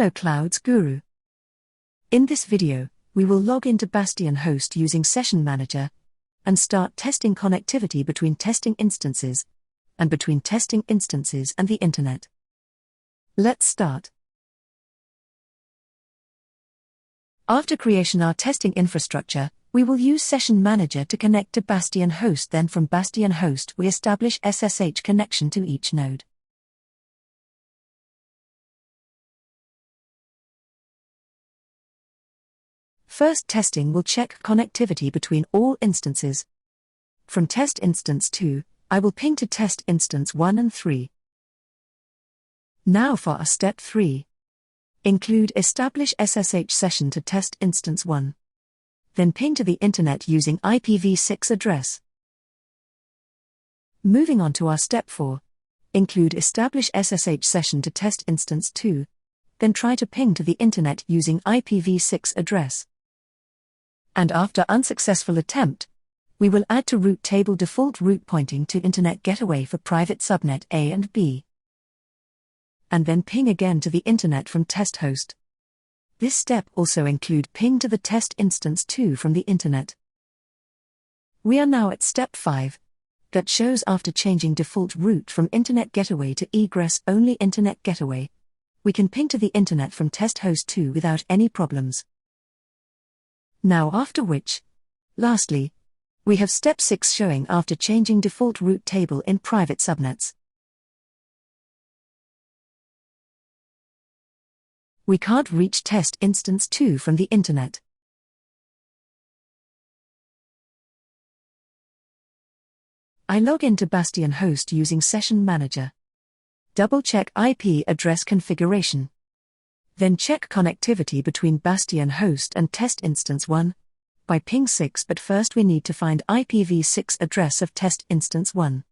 Thecloudsguru. In this video, we will log into Bastion host using Session Manager and start testing connectivity between testing instances and between testing instances and the Internet. Let's start. After creation our testing infrastructure, we will use Session Manager to connect to Bastion host. Then from Bastion host we establish SSH connection to each node. First testing will check connectivity between all instances. From test instance 2, I will ping to test instance 1 and 3. Now for our step 3. Include establish SSH session to test instance 1. Then ping to the Internet using IPv6 address. Moving on to our step 4. Include establish SSH session to test instance 2. Then try to ping to the Internet using IPv6 address. And after unsuccessful attempt, we will add to route table default route pointing to Internet Getaway for private subnet A and B. And then ping again to the Internet from test host. This step also include ping to the test instance 2 from the Internet. We are now at step 5. That shows after changing default route from Internet Getaway to Egress only Internet Getaway, we can ping to the Internet from test host 2 without any problems. Now after which, lastly, we have step 6 showing after changing default route table in private subnets. We can't reach test instance 2 from the Internet. I log into Bastion host using Session Manager. Double-check IP address configuration. Then check connectivity between Bastion host and test instance 1 by ping 6, but first we need to find IPv6 address of test instance 1.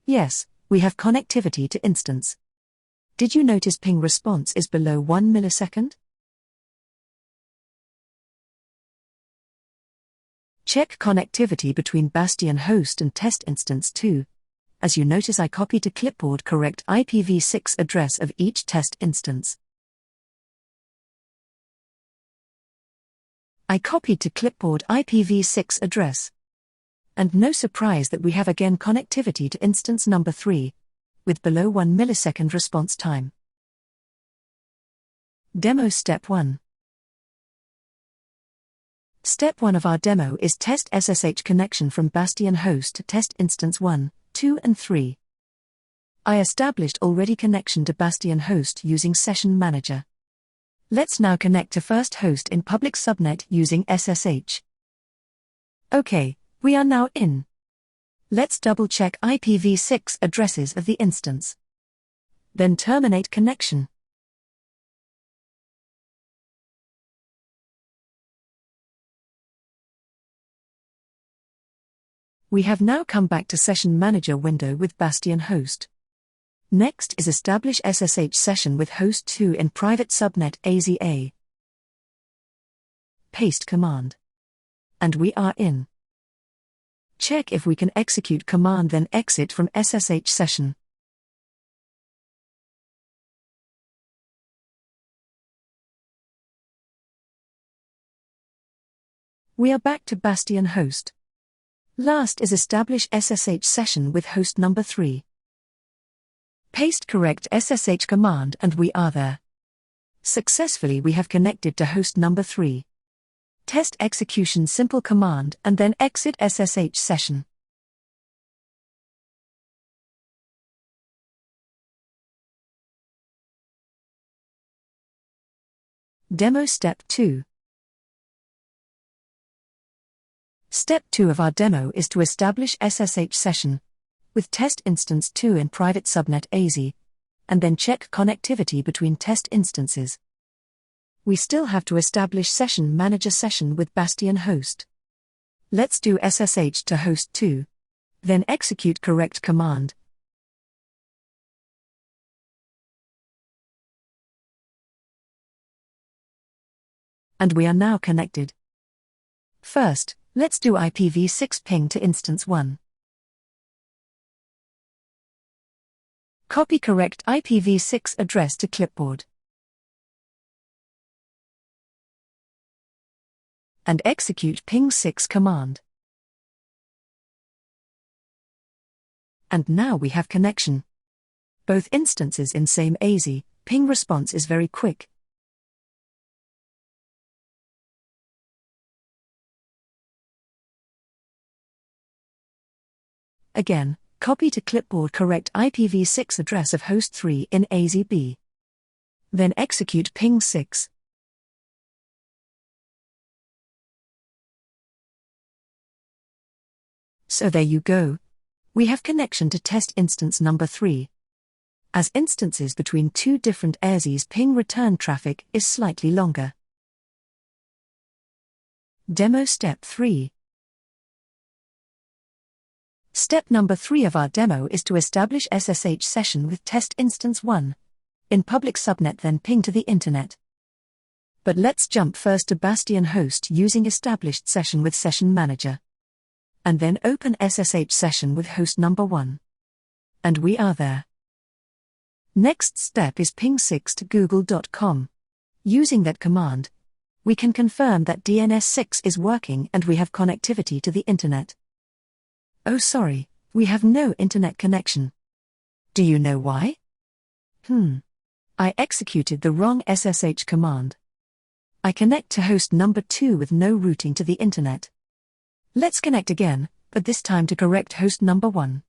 Yes, we have connectivity to instance. Did you notice ping response is below 1 millisecond? Check connectivity between Bastion host and test instance 2. As you notice, I copied to clipboard correct IPv6 address of each test instance. I copied to clipboard IPv6 address. And no surprise that we have again connectivity to instance number 3, with below 1 millisecond response time. Demo Step 1. Step 1 of our demo is test SSH connection from Bastion host to test instance 1, 2 and 3. I established already connection to Bastion host using Session Manager. Let's now connect to first host in public subnet using SSH. Okay, we are now in. Let's double check IPv6 addresses of the instance. Then terminate connection. We have now come back to Session Manager window with Bastion host. Next is establish SSH session with host 2 in private subnet AZA. Paste command. And we are in. Check if we can execute command, then exit from SSH session. We are back to Bastion host. Last is establish SSH session with host number 3. Paste correct SSH command and we are there. Successfully we have connected to host number 3. Test execution simple command and then exit SSH session. Demo Step 2. Step 2 of our demo is to establish SSH session with test instance 2 in private subnet AZ, and then check connectivity between test instances. We still have to establish Session Manager session with Bastion host. Let's do SSH to host 2. Then execute correct command. And we are now connected. First, Let's do IPv6 ping to instance 1. Copy correct IPv6 address to clipboard. And execute ping6 command. And now we have connection. Both instances in same AZ, ping response is very quick. Again, copy to clipboard correct IPv6 address of host 3 in AZB. Then execute ping6. So there you go. We have connection to test instance number 3. As instances between two different AZs ping return traffic is slightly longer. Demo Step 3. Step number 3 of our demo is to establish SSH session with test instance 1. In public subnet, then ping to the internet. But let's jump first to Bastion host using established session with session manager. And then open SSH session with host number 1. And we are there. Next step is ping6 to google.com. Using that command, we can confirm that DNS6 is working and we have connectivity to the internet. Oh sorry, we have no internet connection. Do you know why? I executed the wrong SSH command. I connect to host number 2 with no routing to the internet. Let's connect again, but this time to correct host number 1.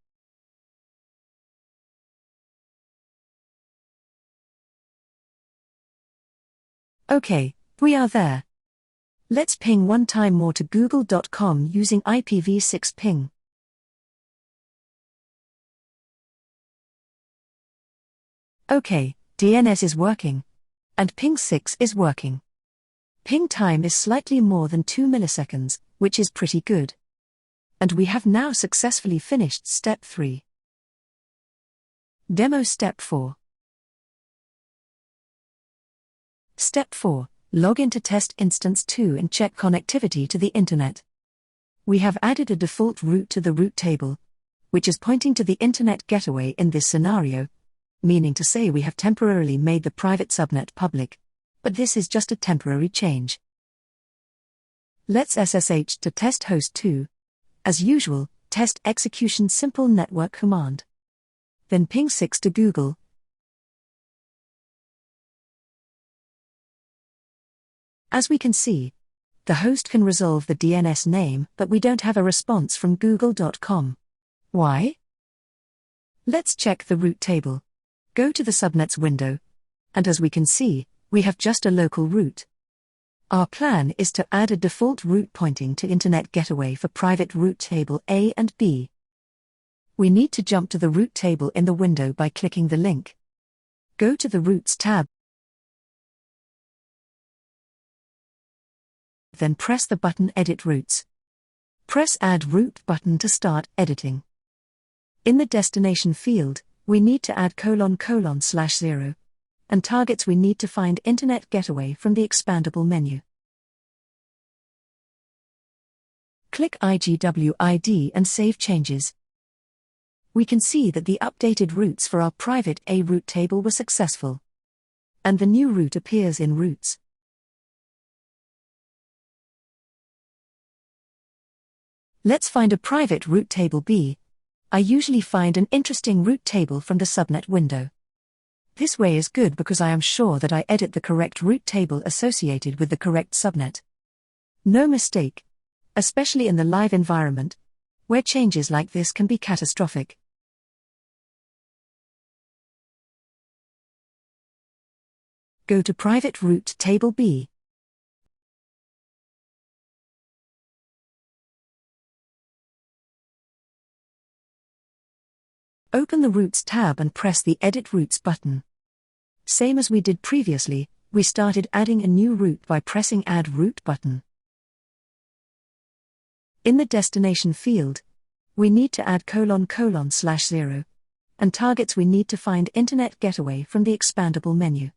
Okay, we are there. Let's ping one time more to google.com using IPv6 ping. Okay, DNS is working. And ping6 is working. Ping time is slightly more than 2 milliseconds, which is pretty good. And we have now successfully finished step 3. Demo step 4. Step 4. Log into test instance 2 and check connectivity to the internet. We have added a default route to the route table, which is pointing to the internet getaway in this scenario, meaning to say we have temporarily made the private subnet public. But this is just a temporary change. Let's SSH to test host 2. As usual, test execution simple network command. Then ping6 to Google. As we can see, the host can resolve the DNS name, but we don't have a response from google.com. Why? Let's check the route table. Go to the subnets window. And as we can see, we have just a local route. Our plan is to add a default route pointing to Internet Getaway for private route table A and B. We need to jump to the route table in the window by clicking the link. Go to the Routes tab. Then press the button Edit Routes. Press Add Route button to start editing. In the destination field, we need to add ::/0. And targets we need to find Internet Getaway from the expandable menu. Click IGWID and save changes. We can see that the updated routes for our private A route table were successful. And the new route appears in Routes. Let's find a private route table B. I usually find an interesting route table from the subnet window. This way is good because I am sure that I edit the correct route table associated with the correct subnet. No mistake, especially in the live environment, where changes like this can be catastrophic. Go to private route table B. Open the Routes tab and press the Edit Routes button. Same as we did previously, we started adding a new route by pressing Add Route button. In the destination field, we need to add ::/0. And targets we need to find Internet Getaway from the expandable menu.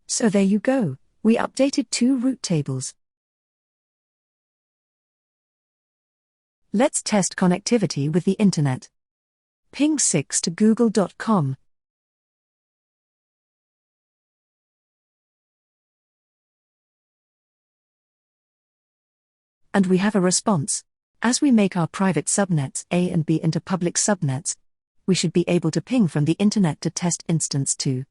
So there you go, We updated 2 route tables. Let's test connectivity with the internet. Ping 6 to google.com. And we have a response. As we make our private subnets A and B into public subnets, we should be able to ping from the internet to test instance 2.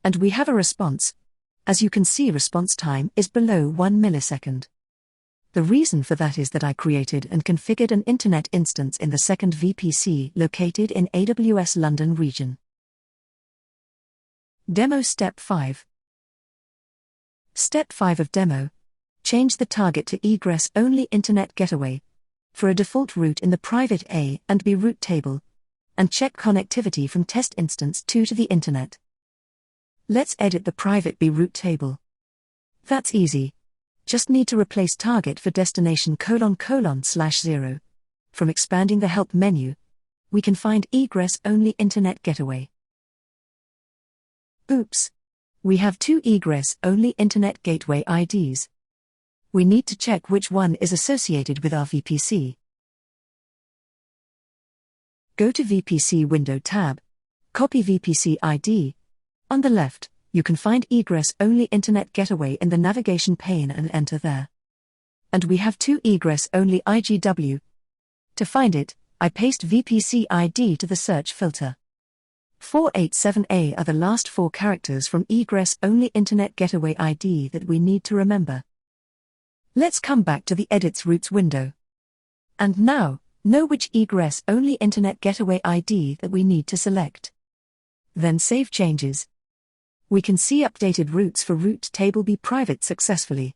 And we have a response. As you can see, response time is below 1 millisecond. The reason for that is that I created and configured an internet instance in the second VPC located in AWS London region. Demo Step 5. Step 5 of demo. Change the target to egress-only Internet Getaway for a default route in the private A and B route table, and check connectivity from test instance 2 to the Internet. Let's edit the private B route table. That's easy. Just need to replace target for destination ::/0. From expanding the help menu, we can find egress-only Internet Getaway. Oops! We have 2 egress-only Internet Gateway IDs. We need to check which one is associated with our VPC. Go to VPC Window tab, copy VPC ID. On the left, you can find egress-only Internet Getaway in the navigation pane and enter there. And we have 2 egress-only IGW. To find it, I paste VPC ID to the search filter. 487A are the last 4 characters from egress-only Internet Getaway ID that we need to remember. Let's come back to the Edits Routes window. And now, know which egress-only Internet Getaway ID that we need to select. Then save changes. We can see updated routes for route table B private successfully.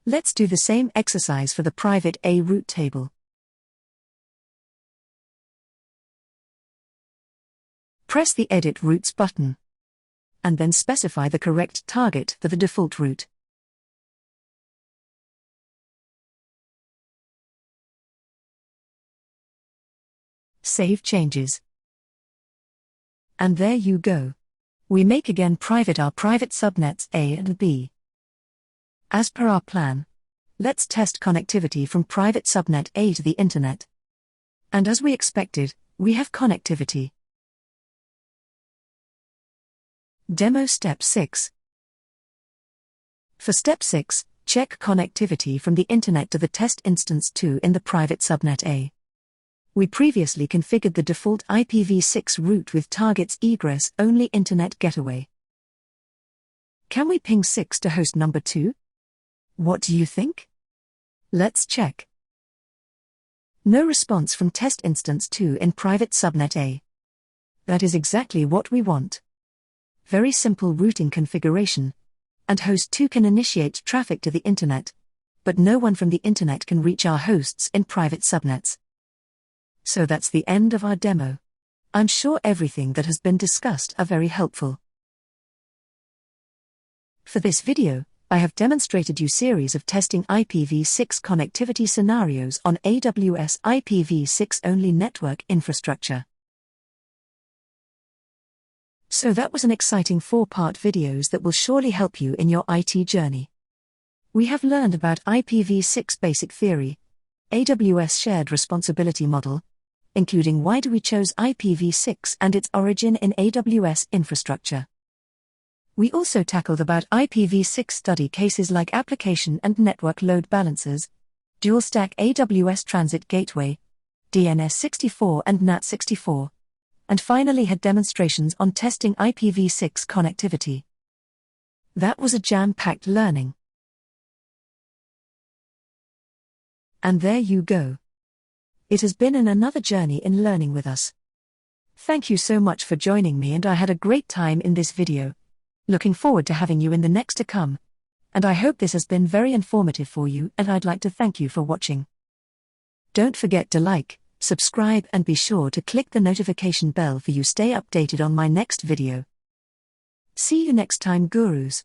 Let's do the same exercise for the private A route table. Press the Edit Routes button, and then specify the correct target for the default route. Save changes. And there you go. We make again private our private subnets A and B. As per our plan, let's test connectivity from private subnet A to the internet. And as we expected, we have connectivity. Demo Step 6. For Step 6, check connectivity from the internet to the test instance 2 in the private subnet A. We previously configured the default IPv6 route with targets egress-only Internet Getaway. Can we ping 6 to host number 2? What do you think? Let's check. No response from test instance 2 in private subnet A. That is exactly what we want. Very simple routing configuration. And host 2 can initiate traffic to the internet, but no one from the internet can reach our hosts in private subnets. So that's the end of our demo. I'm sure everything that has been discussed are very helpful. For this video, I have demonstrated you series of testing IPv6 connectivity scenarios on AWS IPv6 only network infrastructure. So that was an exciting 4-part videos that will surely help you in your IT journey. We have learned about IPv6 basic theory, AWS shared responsibility model, including why do we chose IPv6 and its origin in AWS infrastructure. We also tackled about IPv6 study cases like application and network load balancers, dual stack AWS Transit Gateway, DNS64 and NAT64. And finally had demonstrations on testing IPv6 connectivity. That was a jam-packed learning. And there you go. It has been another journey in learning with us. Thank you so much for joining me, and I had a great time in this video. Looking forward to having you in the next to come. And I hope this has been very informative for you, and I'd like to thank you for watching. Don't forget to like, subscribe and be sure to click the notification bell for you stay updated on my next video. See you next time, gurus.